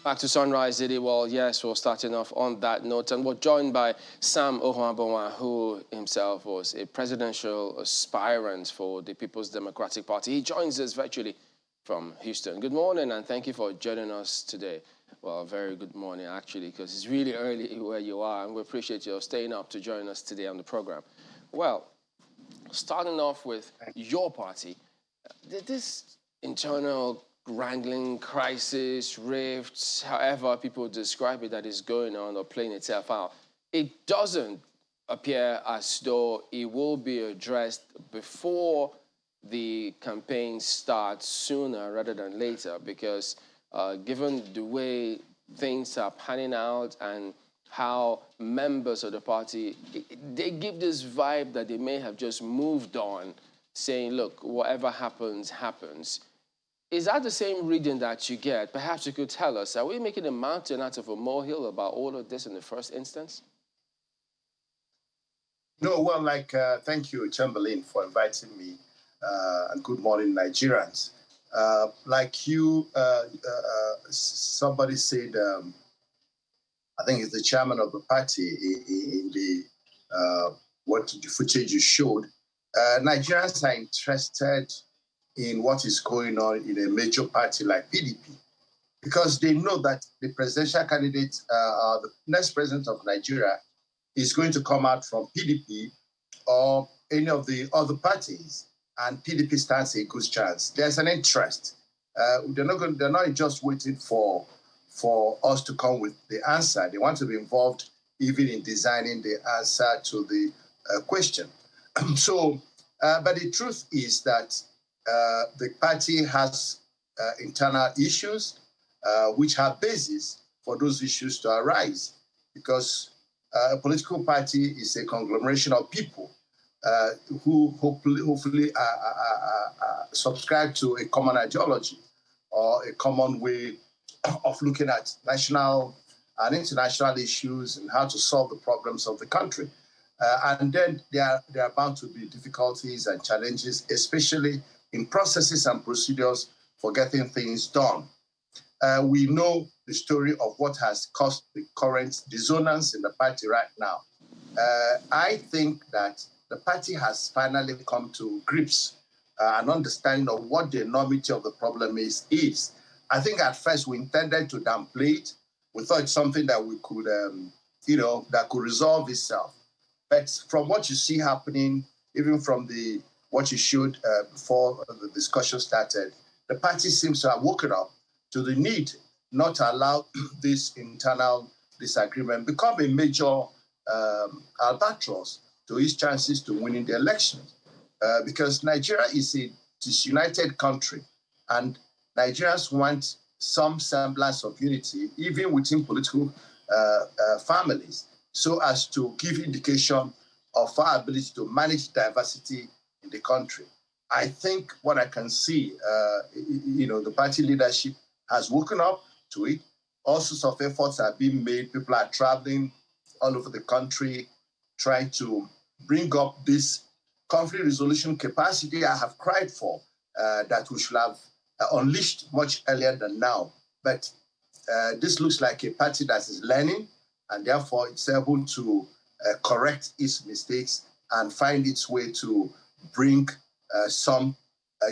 Back to Sunrise City. Well, yes, we're starting off on that note. And we're joined by Sam Ohuabunwa, who himself was a presidential aspirant for the People's Democratic Party. He joins us virtually from Houston. Good morning, and thank you for joining us today. Well, very good morning, actually, because it's really early where you are, and we appreciate you staying up to join us today on the program. Well, starting off with your party, this internal wrangling, crisis, rifts, however people describe it, that is going on or playing itself out, it doesn't appear as though it will be addressed before the campaign starts, sooner rather than later, because given the way things are panning out and how members of the party, they give this vibe that they may have just moved on, saying, look, whatever happens, happens. Is that the same reading that you get? Perhaps you could tell us, are we making a mountain out of a molehill about all of this in the first instance? No, well, thank you, Chamberlain, for inviting me, and good morning, Nigerians. Somebody said, I think it's the chairman of the party in the the footage you showed, Nigerians are interested in what is going on in a major party like PDP, because they know that the presidential candidate, the next president of Nigeria, is going to come out from PDP or any of the other parties, and PDP stands a good chance. There's an interest. They're not just waiting for us to come with the answer. They want to be involved even in designing the answer to the question. But the truth is that the party has internal issues which have basis for those issues to arise, because a political party is a conglomeration of people who hopefully subscribe to a common ideology or a common way of looking at national and international issues and how to solve the problems of the country. And then there are bound to be difficulties and challenges, especially in processes and procedures for getting things done. We know the story of what has caused the current dissonance in the party right now. I think that the party has finally come to grips and understanding of what the enormity of the problem is. I think at first we intended to downplay it. We thought it's something that we could, that could resolve itself. But from what you see happening, even from what you showed before the discussion started, the party seems to have woken up to the need not to allow this internal disagreement become a major albatross to its chances to winning the election. Because Nigeria is a disunited country, and Nigerians want some semblance of unity, even within political families, so as to give indication of our ability to manage diversity in the country. I think what I can see, the party leadership has woken up to it. All sorts of efforts are being made. People are traveling all over the country, trying to bring up this conflict resolution capacity I have cried for, that we should have unleashed much earlier than now. But this looks like a party that is learning, and therefore it's able to correct its mistakes and find its way to bring some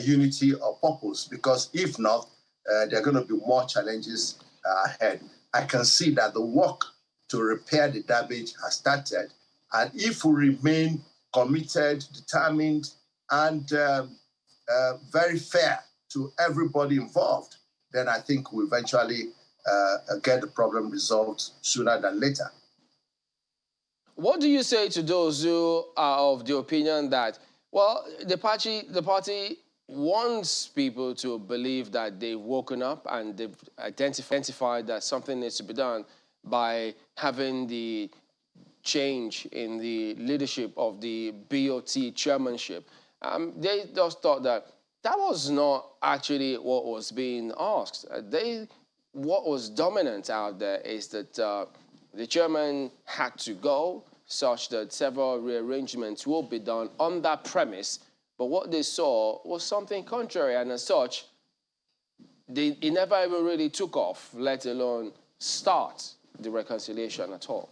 unity or purpose, because if not, there are going to be more challenges ahead. I can see that the work to repair the damage has started, and if we remain committed, determined, and very fair to everybody involved, then I think we'll eventually get the problem resolved sooner than later. What do you say to those who are of the opinion that, well, the party wants people to believe that they've woken up and they've identified that something needs to be done by having the change in the leadership of the BOT chairmanship? They just thought that was not actually what was being asked. What was dominant out there is that the chairman had to go, such that several rearrangements will be done on that premise. But what they saw was something contrary, and as such, it never even really took off, let alone start the reconciliation at all.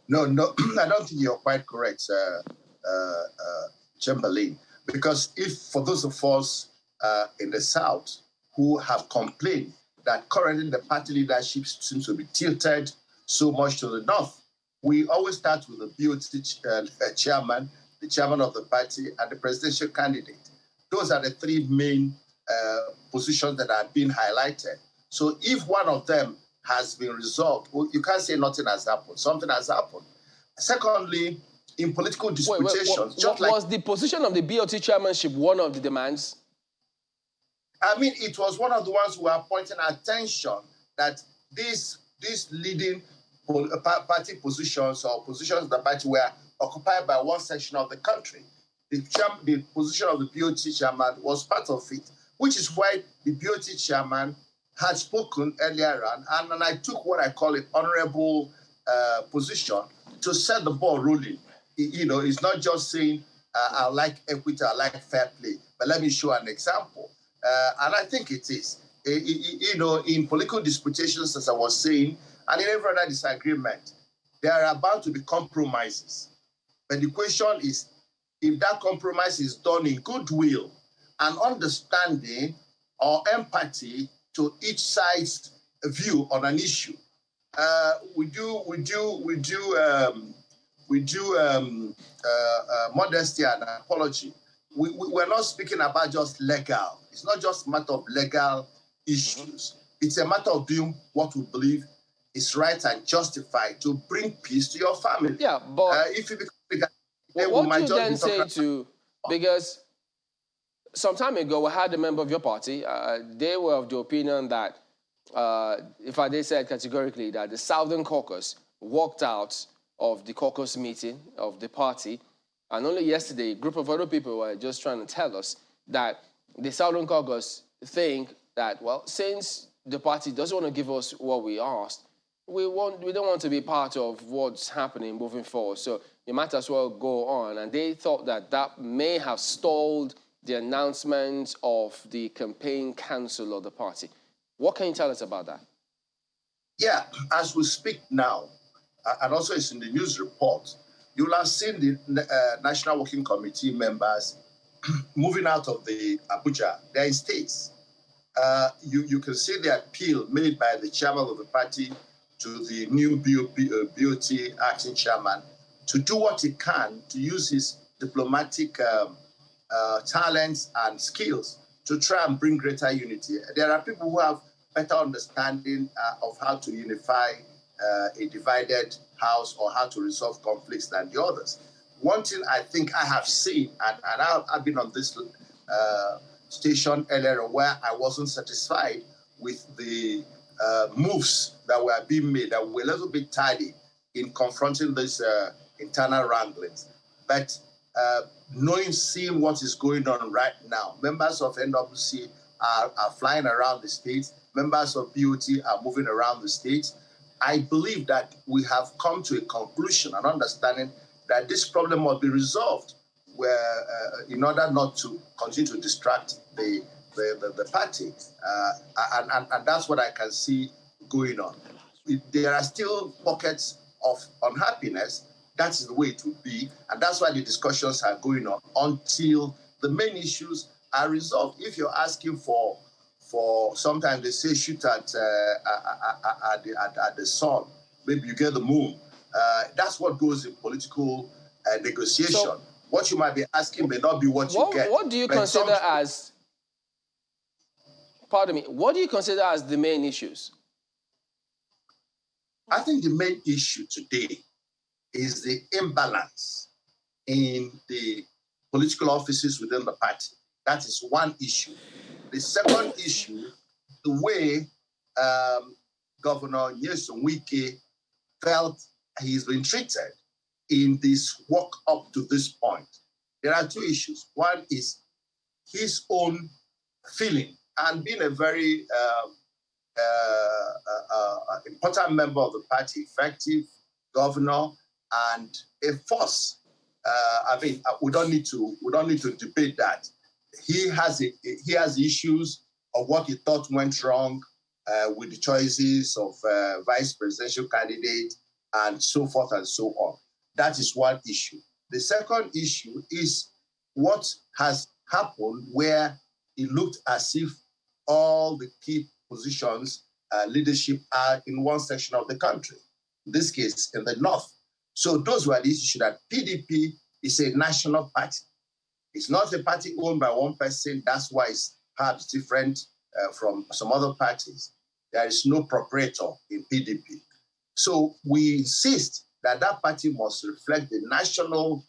No, I don't think you're quite correct, Chamberlain. Because if for those of us in the South who have complained that currently the party leadership seems to be tilted so much to the north, we always start with the BOT chairman, the chairman of the party, and the presidential candidate. Those are the three main positions that are being highlighted. So if one of them has been resolved, well, you can't say nothing has happened. Something has happened. Secondly, in political disputations... was the position of the BOT chairmanship one of the demands? I mean, it was one of the ones who were pointing attention that these leading party positions or positions of the party were occupied by one section of the country. The position of the BOT chairman was part of it, which is why the BOT chairman had spoken earlier on, and I took what I call an honorable position to set the ball rolling. You know, it's not just saying, I like equity, I like fair play, but let me show an example. And I think it is. You know, in political disputations, as I was saying, and in every other disagreement, there are about to be compromises. But the question is, if that compromise is done in goodwill and understanding or empathy to each side's view on an issue, we do modesty and apology. We're not speaking about just legal. It's not just a matter of legal issues. It's a matter of doing what we believe is right and justified to bring peace to your family. Yeah, but if you become what do you then say to, because some time ago we had a member of your party, they were of the opinion that, in fact they said categorically that the Southern Caucus walked out of the caucus meeting of the party, and only yesterday a group of other people were just trying to tell us that the Southern Caucus think that, well, since the party doesn't want to give us what we asked, we don't want to be part of what's happening moving forward, so you might as well go on. And they thought that that may have stalled the announcement of the campaign council of the party. What can you tell us about that? Yeah, as we speak now, and also it's in the news report, you'll have seen the National Working Committee members moving out of the Abuja. They're in states. You can see the appeal made by the chairman of the party to the new BOT acting chairman to do what he can to use his diplomatic talents and skills to try and bring greater unity. There are people who have better understanding of how to unify a divided house or how to resolve conflicts than the others. One thing I think I have seen, and I've been on this station earlier where I wasn't satisfied with the moves that were being made, that were a little bit tardy in confronting these internal wranglings. But seeing what is going on right now, members of NWC are flying around the states, members of BOT are moving around the states. I believe that we have come to a conclusion and understanding that this problem must be resolved, where in order not to continue to distract the party, and that's what I can see going on. There are still pockets of unhappiness. That is the way it will be, and that's why the discussions are going on until the main issues are resolved. If you're asking for sometimes they say shoot at the sun, maybe you get the moon. That's what goes in political negotiation. So, what you might be asking may not be what you get. What do you consider as? Pardon me. What do you consider as the main issues? I think the main issue today is the imbalance in the political offices within the party. That is one issue. The second issue, the way Governor Wike felt he's been treated in this walk up to this point. There are two issues. One is his own feeling, and being a very important member of the party, effective governor, and a force. I mean, we don't need to debate that. He has issues of what he thought went wrong with the choices of vice presidential candidate and so forth and so on. That is one issue. The second issue is what has happened where it looked as if all the key positions, leadership are in one section of the country, in this case, in the north. So those were the issues that PDP is a national party. It's not a party owned by one person. That's why it's perhaps different from some other parties. There is no proprietor in PDP. So we insist that that party must reflect the national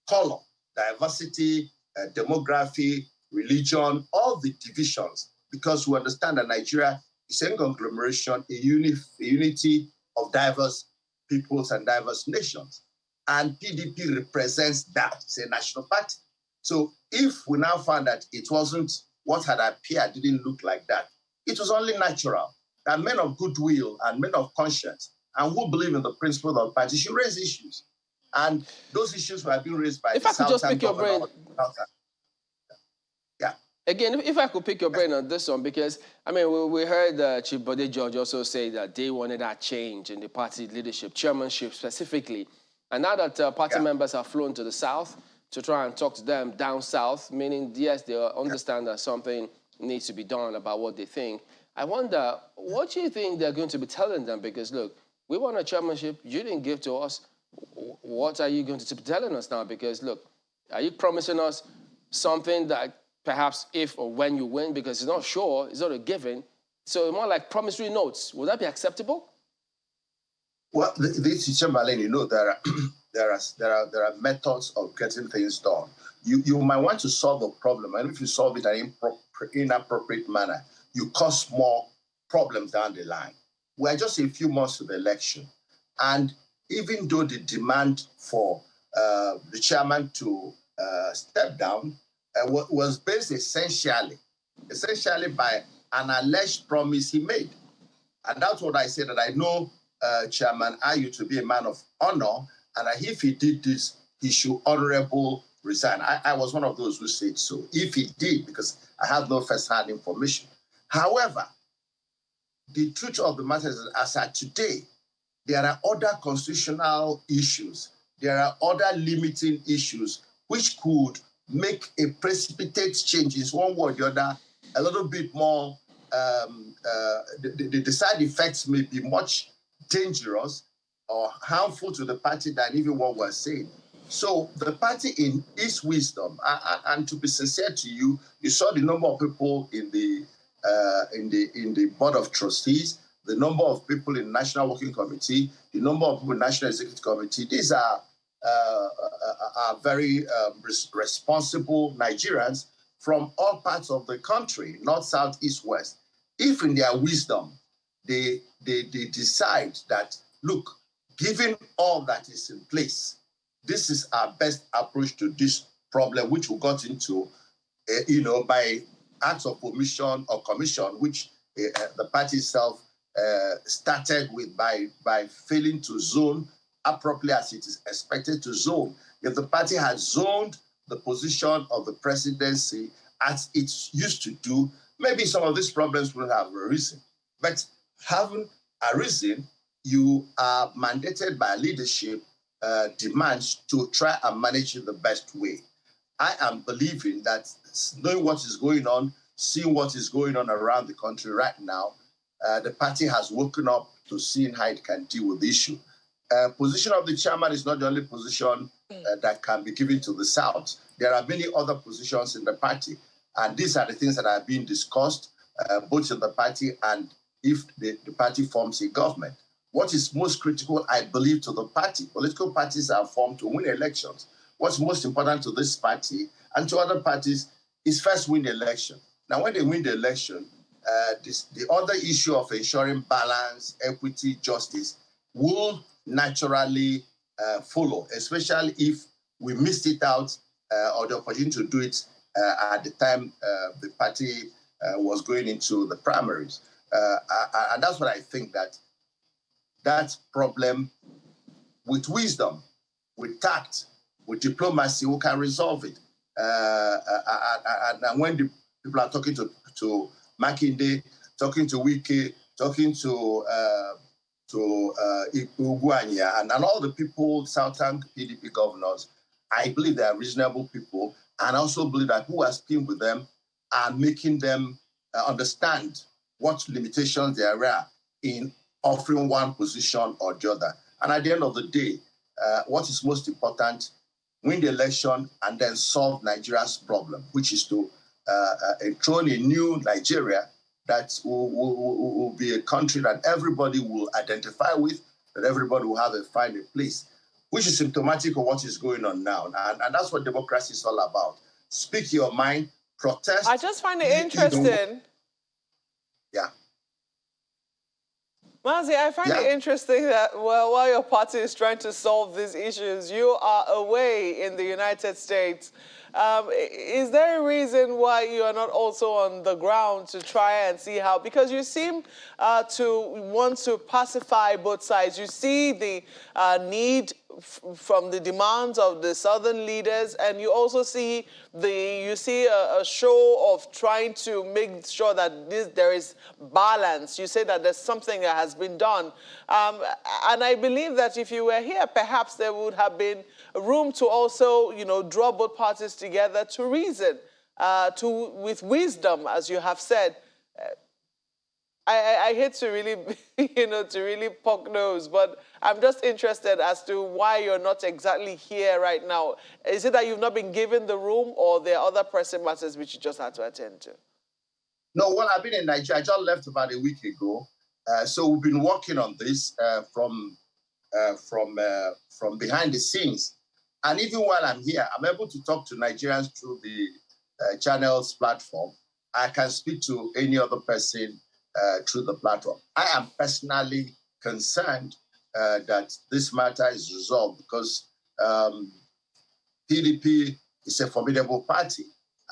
color, diversity, demography, religion, all the divisions, because we understand that Nigeria is a conglomeration, a unity of diverse peoples and diverse nations. And PDP represents that. It's a national party. So if we now find that it wasn't what had appeared, didn't look like that, it was only natural that men of goodwill and men of conscience and who believe in the principle of party should raise issues. And those issues were being raised by the Southern. If I could just pick your brain. Yeah. Again, if I could pick your brain on this one, because, I mean, we heard Chief Bode George also say that they wanted that change in the party leadership, chairmanship specifically. And now that party members have flown to the South to try and talk to them down South, meaning, yes, they understand that something needs to be done about what they think. I wonder, what do you think they're going to be telling them? Because, look, we want a chairmanship you didn't give to us. What are you going to be telling us now? Because, look, are you promising us something that perhaps if or when you win, because it's not sure, it's not a given, so more like promissory notes, would that be acceptable? Well, this is Chamberlain, you know, there are methods of getting things done. You might want to solve a problem, and if you solve it in an inappropriate manner, you cause more problems down the line. We're just a few months to the election, and even though the demand for the chairman to step down was based essentially by an alleged promise he made, and that's what I said, that I know Chairman Ayu to be a man of honor, and that if he did this, he should honorably resign. I was one of those who said so, if he did, because I have no first-hand information. However, the truth of the matter is that as at today, there are other constitutional issues, there are other limiting issues which could make a precipitate changes, one way or the other, a little bit more, the side effects may be much dangerous or harmful to the party than even what we're saying. So the party, in its wisdom, and to be sincere to you, you saw the number of people in the board of trustees, the number of people in the National Working Committee, the number of people in the National Executive Committee. These are very responsible Nigerians from all parts of the country, north, south, east, west. If in their wisdom they decide that, look, given all that is in place, this is our best approach to this problem, which we got into, by acts of omission or commission, which the party itself started with by failing to zone appropriately as it is expected to zone. If the party had zoned the position of the presidency as it used to do, maybe some of these problems would have arisen. But having arisen, you are mandated by leadership demands to try and manage it the best way. I am believing that knowing what is going on, seeing what is going on around the country right now, the party has woken up to seeing how it can deal with the issue. Position of the chairman is not the only position that can be given to the South. There are many other positions in the party, and these are the things that are being discussed both in the party and if the party forms a government. What is most critical, I believe, to the party, political parties are formed to win elections. What's most important to this party and to other parties is first win the election. Now, when they win the election, the other issue of ensuring balance, equity, justice will naturally follow, especially if we missed it out or the opportunity to do it at the time the party was going into the primaries. And that's what I think, that problem, with wisdom, with tact, with diplomacy, we can resolve it. And when the People are talking to Makinde, talking to Wike, talking to Ohuabunwa, and all the people, Southern PDP governors. I believe they are reasonable people, and I also believe that who are speaking with them are making them understand what limitations there are in offering one position or the other. And at the end of the day, what is most important, win the election and then solve Nigeria's problem, which is to enthrone a new Nigeria that will be a country that everybody will identify with, that everybody will find a place, which is symptomatic of what is going on now. And that's what democracy is all about. Speak your mind, protest. I just find it interesting. Yeah. Mazi, I find it interesting that while your party is trying to solve these issues, you are away in the United States. Is there a reason why you are not also on the ground to try and see how? Because you seem to want to pacify both sides. You see the need from the demands of the southern leaders, and you also see a show of trying to make sure that there is balance. You say that there's something that has been done, and I believe that if you were here, perhaps there would have been room to also, draw both parties together to reason, with wisdom, as you have said. I hate to really, to really poke nose, but I'm just interested as to why you're not exactly here right now. Is it that you've not been given the room, or there are other pressing matters which you just had to attend to? No, well, I've been in Nigeria. I just left about a week ago. So we've been working on this from behind the scenes. And even while I'm here, I'm able to talk to Nigerians through the channels platform. I can speak to any other person through the platform. I am personally concerned that this matter is resolved because PDP is a formidable party,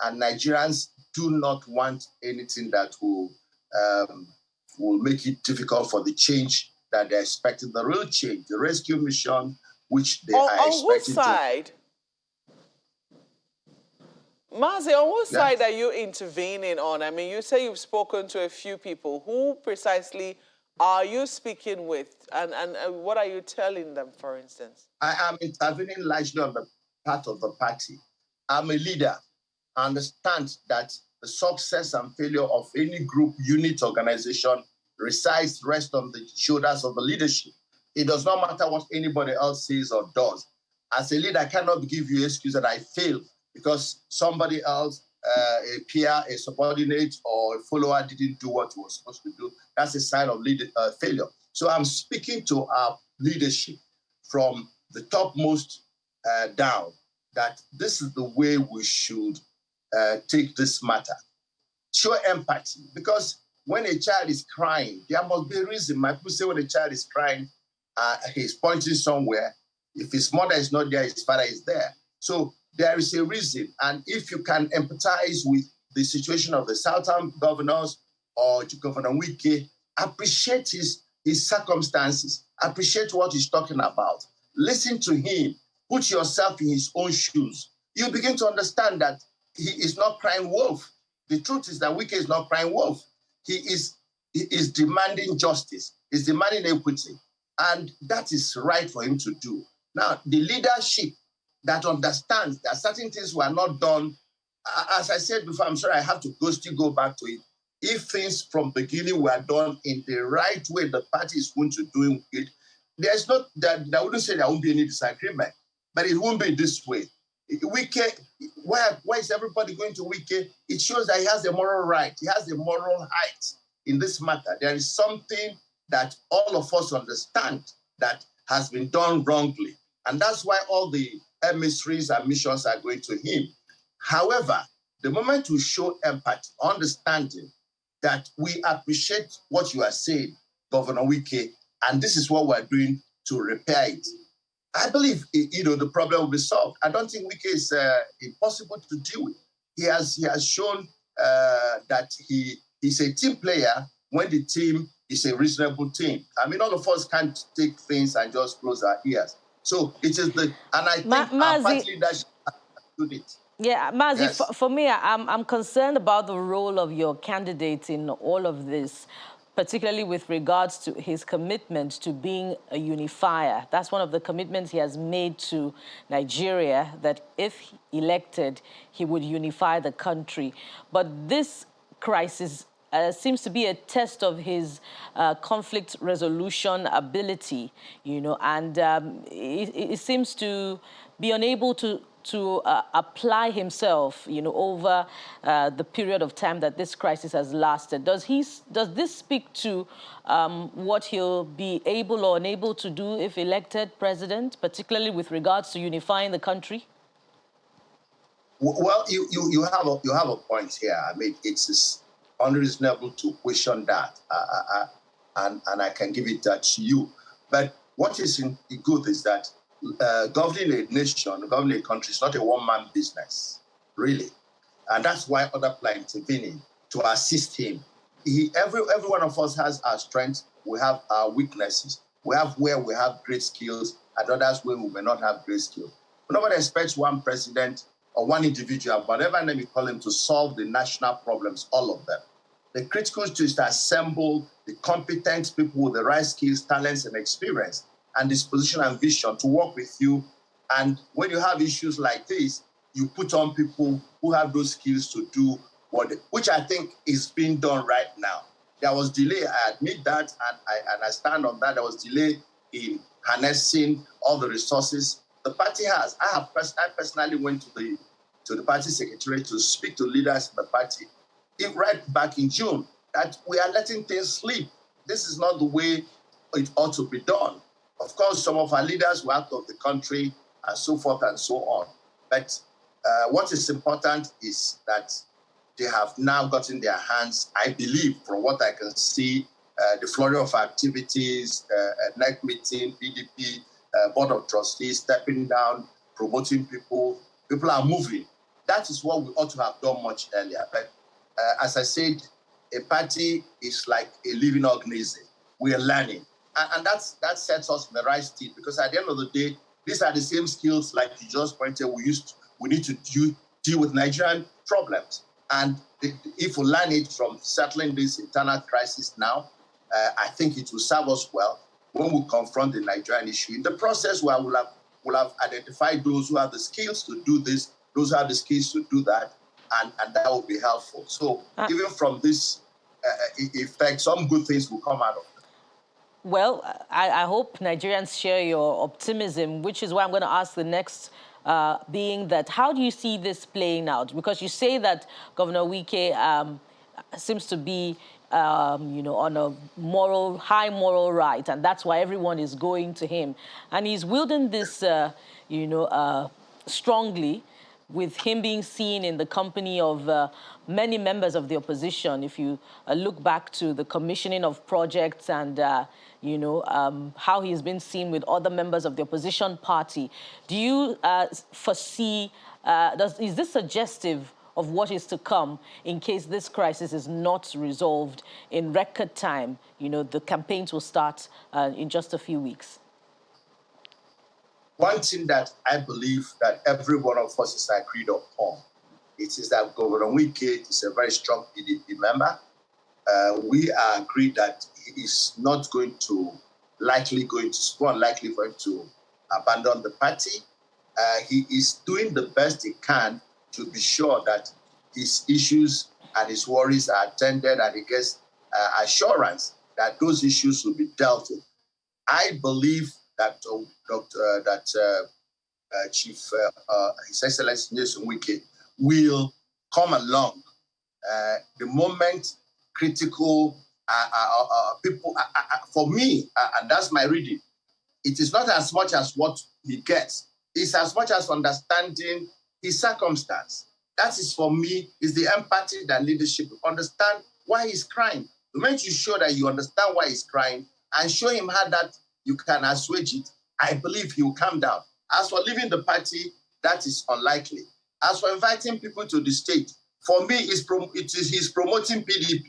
and Nigerians do not want anything that will make it difficult for the change that they're expecting, the real change, the rescue mission, which they are expecting. On which side? Mazi, on what side are you intervening on? I mean, you say you've spoken to a few people. Who precisely are you speaking with? And what are you telling them, for instance? I am intervening largely on the part of the party. I'm a leader. I understand that the success and failure of any group, unit, organization rests on the shoulders of the leadership. It does not matter what anybody else says or does. As a leader, I cannot give you an excuse that I failed because somebody else, a peer, a subordinate, or a follower didn't do what he was supposed to do. That's a sign of failure. So I'm speaking to our leadership from the topmost down that this is the way we should take this matter. Show empathy, because when a child is crying, there must be a reason. My people say when a child is crying, he's pointing somewhere. If his mother is not there, his father is there. So there is a reason. And if you can empathize with the situation of the Southern governors or Governor Wike, appreciate his circumstances, appreciate what he's talking about. Listen to him. Put yourself in his own shoes. You begin to understand that he is not crying wolf. The truth is that Wike is not crying wolf. He is demanding justice. He's demanding equity. And that is right for him to do. Now, the leadership that understands that certain things were not done, as I said before, I'm sure I have to still go back to it. If things from the beginning were done in the right way, the party is going to do it. There's not that I wouldn't say there won't be any disagreement, but it won't be this way. Wike, why is everybody going to Wike? It shows that he has the moral right. He has the moral height in this matter. There is something that all of us understand that has been done wrongly. And that's why all the emissaries and missions are going to him. However, the moment we show empathy, understanding that we appreciate what you are saying, Governor Wike, and this is what we're doing to repair it, I believe, the problem will be solved. I don't think Wike is impossible to deal with. He has shown that he's a team player when the team is a reasonable team. I mean, all of us can't take things and just close our ears. So it is and I think our party leadership has to do it. Yeah, Mazi, Yes. for me, I'm concerned about the role of your candidate in all of this, particularly with regards to his commitment to being a unifier. That's one of the commitments he has made to Nigeria, that if elected, he would unify the country. But this crisis seems to be a test of his conflict resolution ability, you know, and it seems to be unable to apply himself, you know, over the period of time that this crisis has lasted. Does this speak to what he'll be able or unable to do if elected president, particularly with regards to unifying the country? Well, you have a point here. I mean, it's unreasonable to question that, and I can give it that to you. But what is good is that governing a nation, governing a country is not a one-man business, really. And that's why other people are intervening to assist him. Every one of us has our strengths. We have our weaknesses. We have where we have great skills and others where we may not have great skills. But nobody expects one president or one individual, whatever name you call him, to solve the national problems, all of them. The critical issue is to assemble the competent people with the right skills, talents, and experience, and disposition and vision to work with you. And when you have issues like this, you put on people who have those skills to do which I think is being done right now. There was delay, I admit that, and I stand on that. There was delay in harnessing all the resources the party has. I personally went to the party secretariat to speak to leaders in the party right back in June that we are letting things slip. This is not the way it ought to be done. Of course, some of our leaders were out of the country and so forth and so on. But what is important is that they have now gotten their hands, I believe, from what I can see, the flurry of activities, NEC meeting, PDP, Board of Trustees stepping down, promoting people. People are moving. That is what we ought to have done much earlier. But as I said, a party is like a living organism. We are learning. And that sets us in the right state, because at the end of the day, these are the same skills, like you just pointed, we need to deal with Nigerian problems. And if we learn it from settling this internal crisis now, I think it will serve us well when we confront the Nigerian issue. In the process, where we'll have identified those who have the skills to do this, those who have the skills to do that, and that will be helpful. So even from this effect, some good things will come out of it. Well, I hope Nigerians share your optimism, which is why I'm going to ask the next being that, how do you see this playing out? Because you say that Governor Wike seems to be, you know, on a high moral right, and that's why everyone is going to him. And he's wielding this, you know, strongly, with him being seen in the company of many members of the opposition. If you look back to the commissioning of projects and, you know, how he's been seen with other members of the opposition party, do you foresee, is this suggestive of what is to come in case this crisis is not resolved in record time? You know, the campaigns will start in just a few weeks. One thing that I believe that every one of us is agreed upon, it is that Governor Wike is a very strong PDP member. We are agreed that he is not likely going for him to abandon the party. He is doing the best he can to be sure that his issues and his worries are attended, and he gets assurance that those issues will be dealt with. I believe that Chief His Excellency Nyesom Wike will come along the moment critical people. For me, and that's my reading, it is not as much as what he gets. It's as much as understanding his circumstance. That is, for me, is the empathy that leadership understand why he's crying. The moment you show that you understand why he's crying and show him how that you can assuage it, I believe he will calm down. As for leaving the party, that is unlikely. As for inviting people to the state, for me, he's promoting PDP,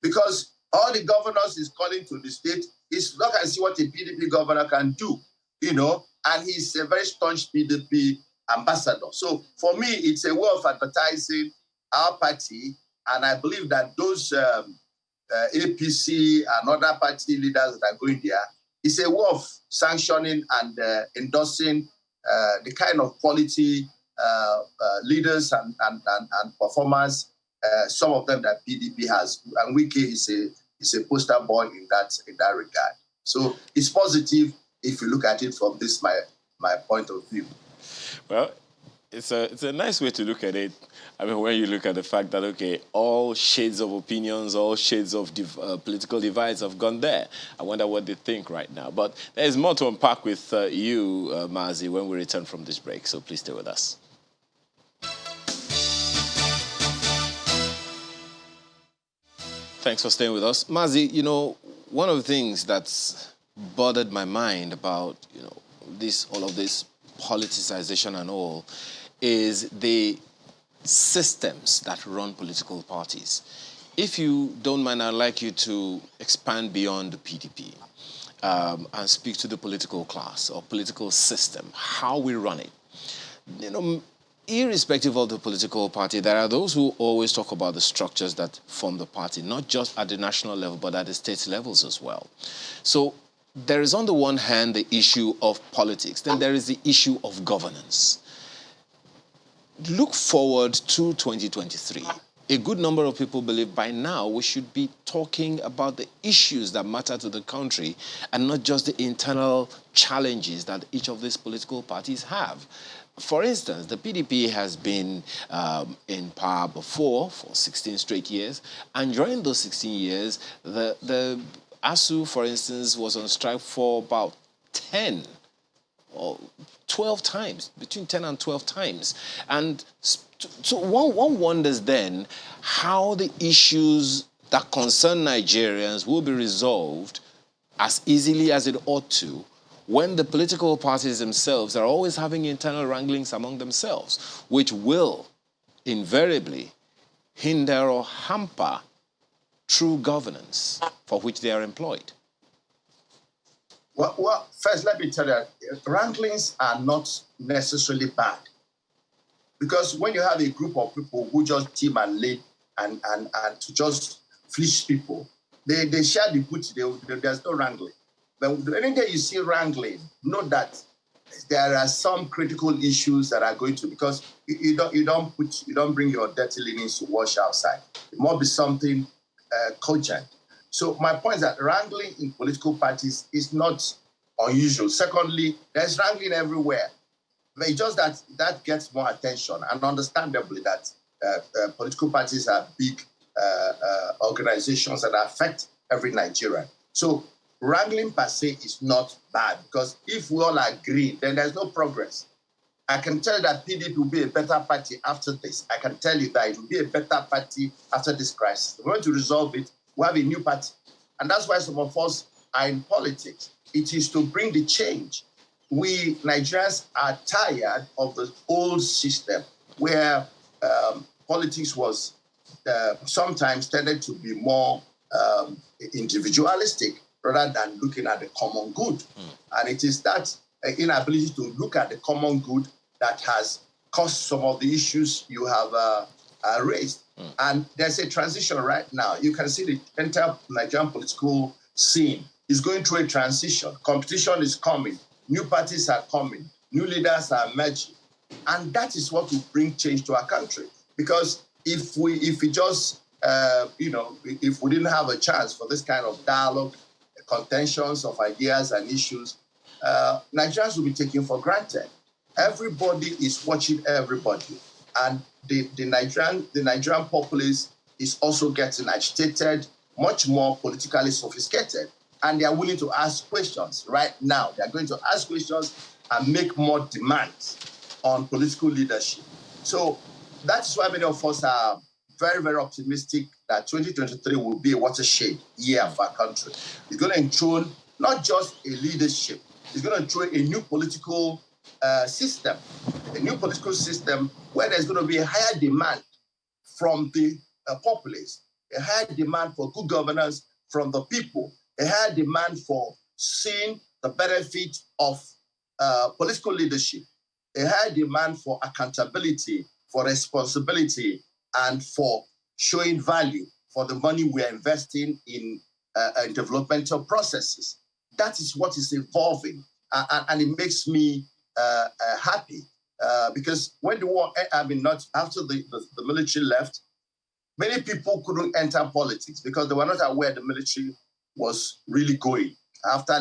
because all the governors is calling to the state. He's not going to see what a PDP governor can do, you know, and he's a very staunch PDP ambassador. So for me, it's a way of advertising our party, and I believe that those APC and other party leaders that are going there, it's a way of sanctioning and endorsing the kind of quality leaders and performers, some of them that PDP has, and Wike is a poster boy in that regard. So it's positive if you look at it from this my point of view. Well, it's a nice way to look at it. I mean, when you look at the fact that, okay, all shades of opinions, all shades of political divides have gone there. I wonder what they think right now. But there's more to unpack with you, Mazi, when we return from this break. So please stay with us. Thanks for staying with us. Mazi, you know, one of the things that's bothered my mind about, you know, all of this politicization and all is the systems that run political parties. If you don't mind, I'd like you to expand beyond the PDP and speak to the political class or political system, how we run it. You know, irrespective of the political party, there are those who always talk about the structures that form the party, not just at the national level, but at the state levels as well. So there is on the one hand the issue of politics, then there is the issue of governance. Look forward to 2023. A good number of people believe by now we should be talking about the issues that matter to the country and not just the internal challenges that each of these political parties have. For instance, the PDP has been in power before for 16 straight years, and during those 16 years, the ASU, for instance, was on strike for about 10 or 12 times, between 10 and 12 times. And so one wonders then how the issues that concern Nigerians will be resolved as easily as it ought to when the political parties themselves are always having internal wranglings among themselves, which will invariably hinder or hamper true governance for which they are employed. Well, first, let me tell you, wranglings are not necessarily bad. Because when you have a group of people who just team and lead and to just fleece people, they share the booty, there's no wrangling. But anytime you see wrangling, know that there are some critical issues that are going to, because you don't bring your dirty linens to wash outside. It must be something cogent. So my point is that wrangling in political parties is not unusual. Secondly, there's wrangling everywhere. But it's just that gets more attention, and understandably that political parties are big organizations that affect every Nigerian. So wrangling per se is not bad, because if we all agree, then there's no progress. I can tell you that PDP will be a better party after this. I can tell you that it will be a better party after this crisis. We're going to resolve it. We have a new party. And that's why some of us are in politics. It is to bring the change. We Nigerians are tired of the old system where politics was sometimes tended to be more individualistic rather than looking at the common good. And it is that inability to look at the common good that has caused some of the issues you have raised. And there's a transition right now. You can see the entire Nigerian political scene is going through a transition. Competition is coming. New parties are coming. New leaders are emerging. And that is what will bring change to our country. Because if we just, if we didn't have a chance for this kind of dialogue, contentions of ideas and issues, Nigerians will be taken for granted. Everybody is watching everybody. And the Nigerian populace is also getting agitated, much more politically sophisticated. And they are willing to ask questions right now. They are going to ask questions and make more demands on political leadership. So that's why many of us are very, very optimistic that 2023 will be a watershed year for our country. It's going to enthrone not just a leadership, it's going to enthrone a new political system, where there's going to be a higher demand from the populace, a higher demand for good governance from the people, a higher demand for seeing the benefit of political leadership a high demand for accountability, for responsibility, and for showing value for the money we are investing in developmental processes. That is what is evolving, and it makes me happy because when the war, not after the military left, many people couldn't enter politics because they were not aware the military was really going after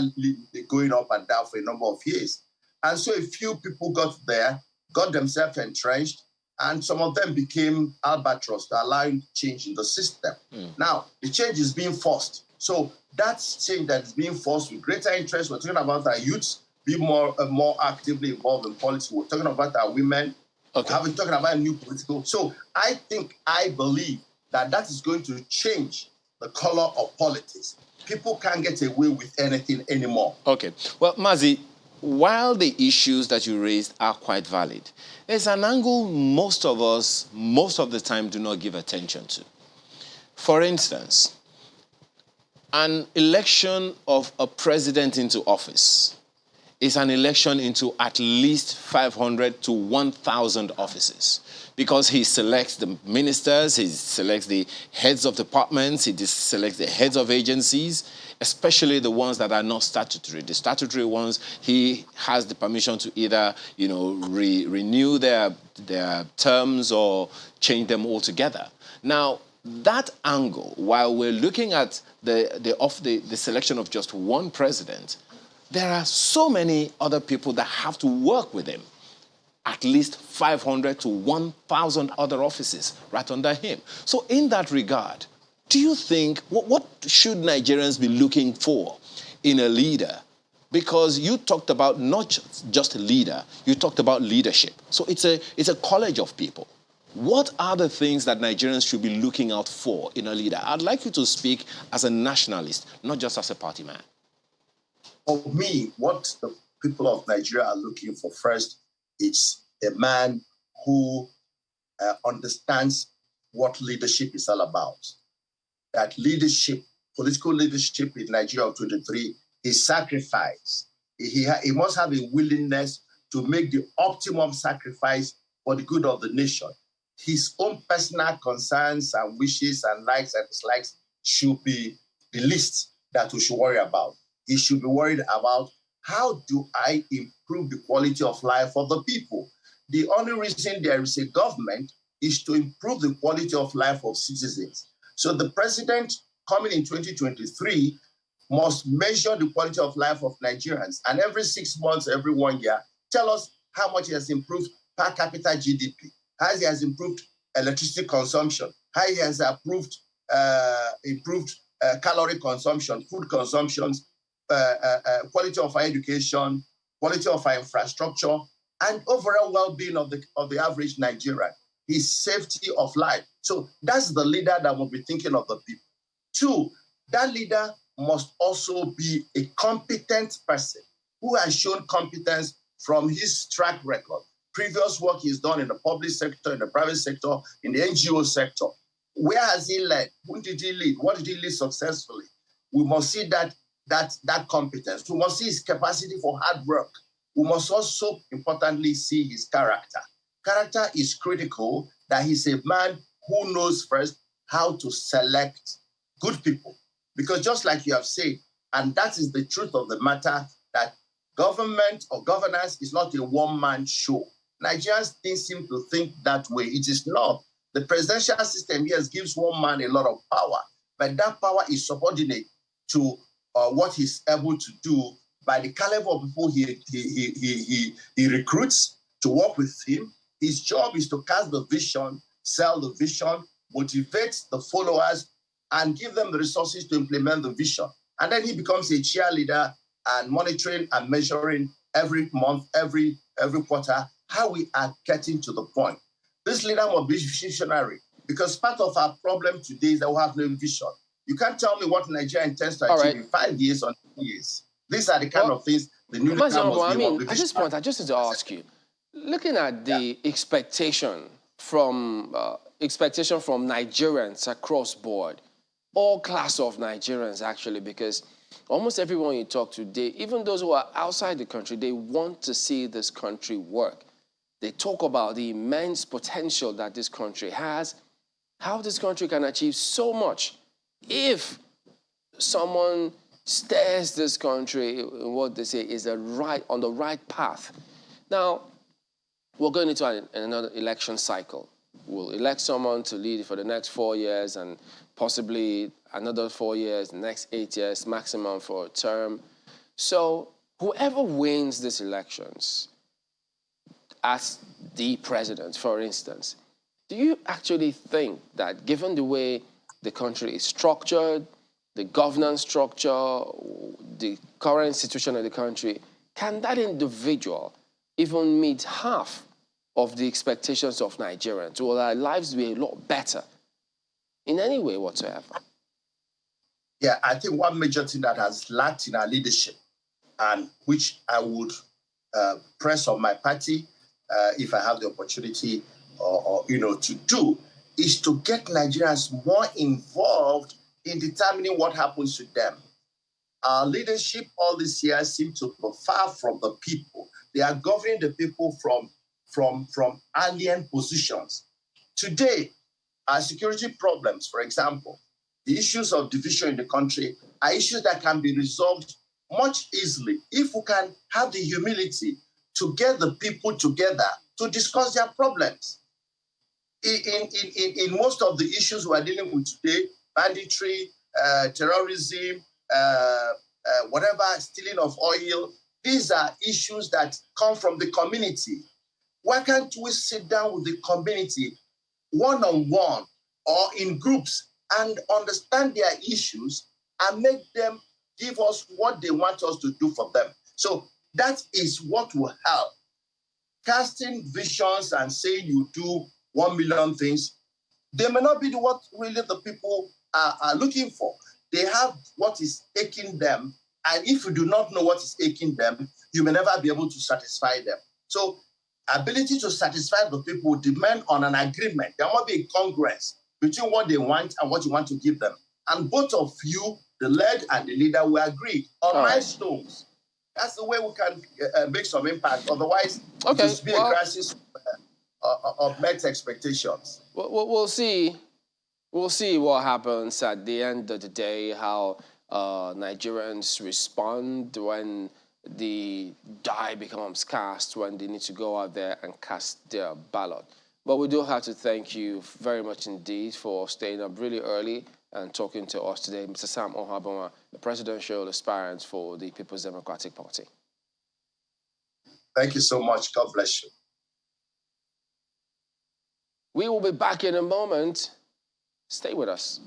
going up and down for a number of years. And so a few people got there, got themselves entrenched, and some of them became albatross, allowing change in the system. Now, the change is being forced. So that's change that is being forced with greater interest. We're talking about our youths being more actively involved in politics. We're talking about our women. Okay. We're talking about new political. So I believe that is going to change the color of politics. People can't get away with anything anymore. Okay. Well, Mazi, while the issues that you raised are quite valid, there's an angle most of us, most of the time, do not give attention to. For instance, an election of a president into office is an election into at least 500 to 1,000 offices because he selects the ministers, he selects the heads of departments, he selects the heads of agencies, especially the ones that are not statutory. The statutory ones, he has the permission to either, renew their terms or change them altogether. Now, that angle, while we're looking at the selection of just one president, there are so many other people that have to work with him. At least 500 to 1,000 other offices right under him. So in that regard, do you think, what should Nigerians be looking for in a leader? Because you talked about not just a leader, you talked about leadership. So it's a college of people. What are the things that Nigerians should be looking out for in a leader? I'd like you to speak as a nationalist, not just as a party man. For me, what the people of Nigeria are looking for first is a man who understands what leadership is all about. That leadership, political leadership in Nigeria of 23 is sacrifice. He must have a willingness to make the optimum sacrifice for the good of the nation. His own personal concerns and wishes and likes and dislikes should be the least that we should worry about. He should be worried about how do I improve the quality of life of the people. The only reason there is a government is to improve the quality of life of citizens. So the president coming in 2023 must measure the quality of life of Nigerians. And every 6 months, every 1 year, tell us how much he has improved per capita GDP, how he has improved electricity consumption, how he has improved calorie consumption, food consumptions, quality of our education, quality of our infrastructure, and overall well-being of the average Nigerian, his safety of life. So that's the leader that will be thinking of the people. 2, that leader must also be a competent person who has shown competence from his track record. Previous work he's done in the public sector, in the private sector, in the NGO sector. Where has he led? Who did he lead? What did he lead successfully? We must see that competence. We must see his capacity for hard work. We must also, importantly, see his character. Character is critical, that he's a man who knows first how to select good people. Because just like you have said, and that is the truth of the matter, that government or governance is not a one-man show. Nigerians seem to think that way. It is not. The presidential system, yes, gives one man a lot of power, but that power is subordinate to what he's able to do by the caliber of people he recruits to work with him. His job is to cast the vision, sell the vision, motivate the followers, and give them the resources to implement the vision. And then he becomes a cheerleader and monitoring and measuring every month, every quarter, how we are getting to the point. This leader must be visionary, because part of our problem today is that we have no vision. You can't tell me what Nigeria intends to achieve in 5 years or 10 years. These are the kind of things the new leader must be. At this point, I just need to ask you, looking at the expectation from Nigerians across board, all class of Nigerians actually, because almost everyone you talk to, even those who are outside the country, they want to see this country work. They talk about the immense potential that this country has, how this country can achieve so much if someone steers this country in what they say is on the right path. Now, we're going into another election cycle. We'll elect someone to lead for the next 4 years and possibly another 4 years, the next 8 years maximum for a term. So whoever wins these elections as the president, for instance, do you actually think that given the way the country is structured, the governance structure, the current situation of the country, can that individual even meet half of the expectations of Nigerians? Will our lives be a lot better in any way whatsoever? Yeah, I think one major thing that has lacked in our leadership, and which I would press on my party if I have the opportunity to do, is to get Nigerians more involved in determining what happens to them. Our leadership all these years seem to be far from the people. They are governing the people from alien positions. Today, our security problems, for example, the issues of division in the country are issues that can be resolved much easily if we can have the humility to get the people together to discuss their problems. In most of the issues we are dealing with today, banditry, terrorism, whatever, stealing of oil, these are issues that come from the community. Why can't we sit down with the community one-on-one or in groups and understand their issues and make them give us what they want us to do for them? So that is what will help. Casting visions and saying you do 1 million things, they may not be what really the people are looking for. They have what is aching them, and if you do not know what is aching them, you may never be able to satisfy them. So ability to satisfy the people will depend on an agreement. There must be a congruence between what they want and what you want to give them. And both of you, the led and the leader, will agree on milestones. That's the way we can make some impact. Otherwise, it will be a crisis of met expectations. We'll see. We'll see what happens at the end of the day, how Nigerians respond when the die becomes cast, when they need to go out there and cast their ballot. But we do have to thank you very much indeed for staying up really early and talking to us today, Mr. Sam Ohuabunwa, the presidential aspirant for the People's Democratic Party. Thank you so much. God bless you. We will be back in a moment. Stay with us.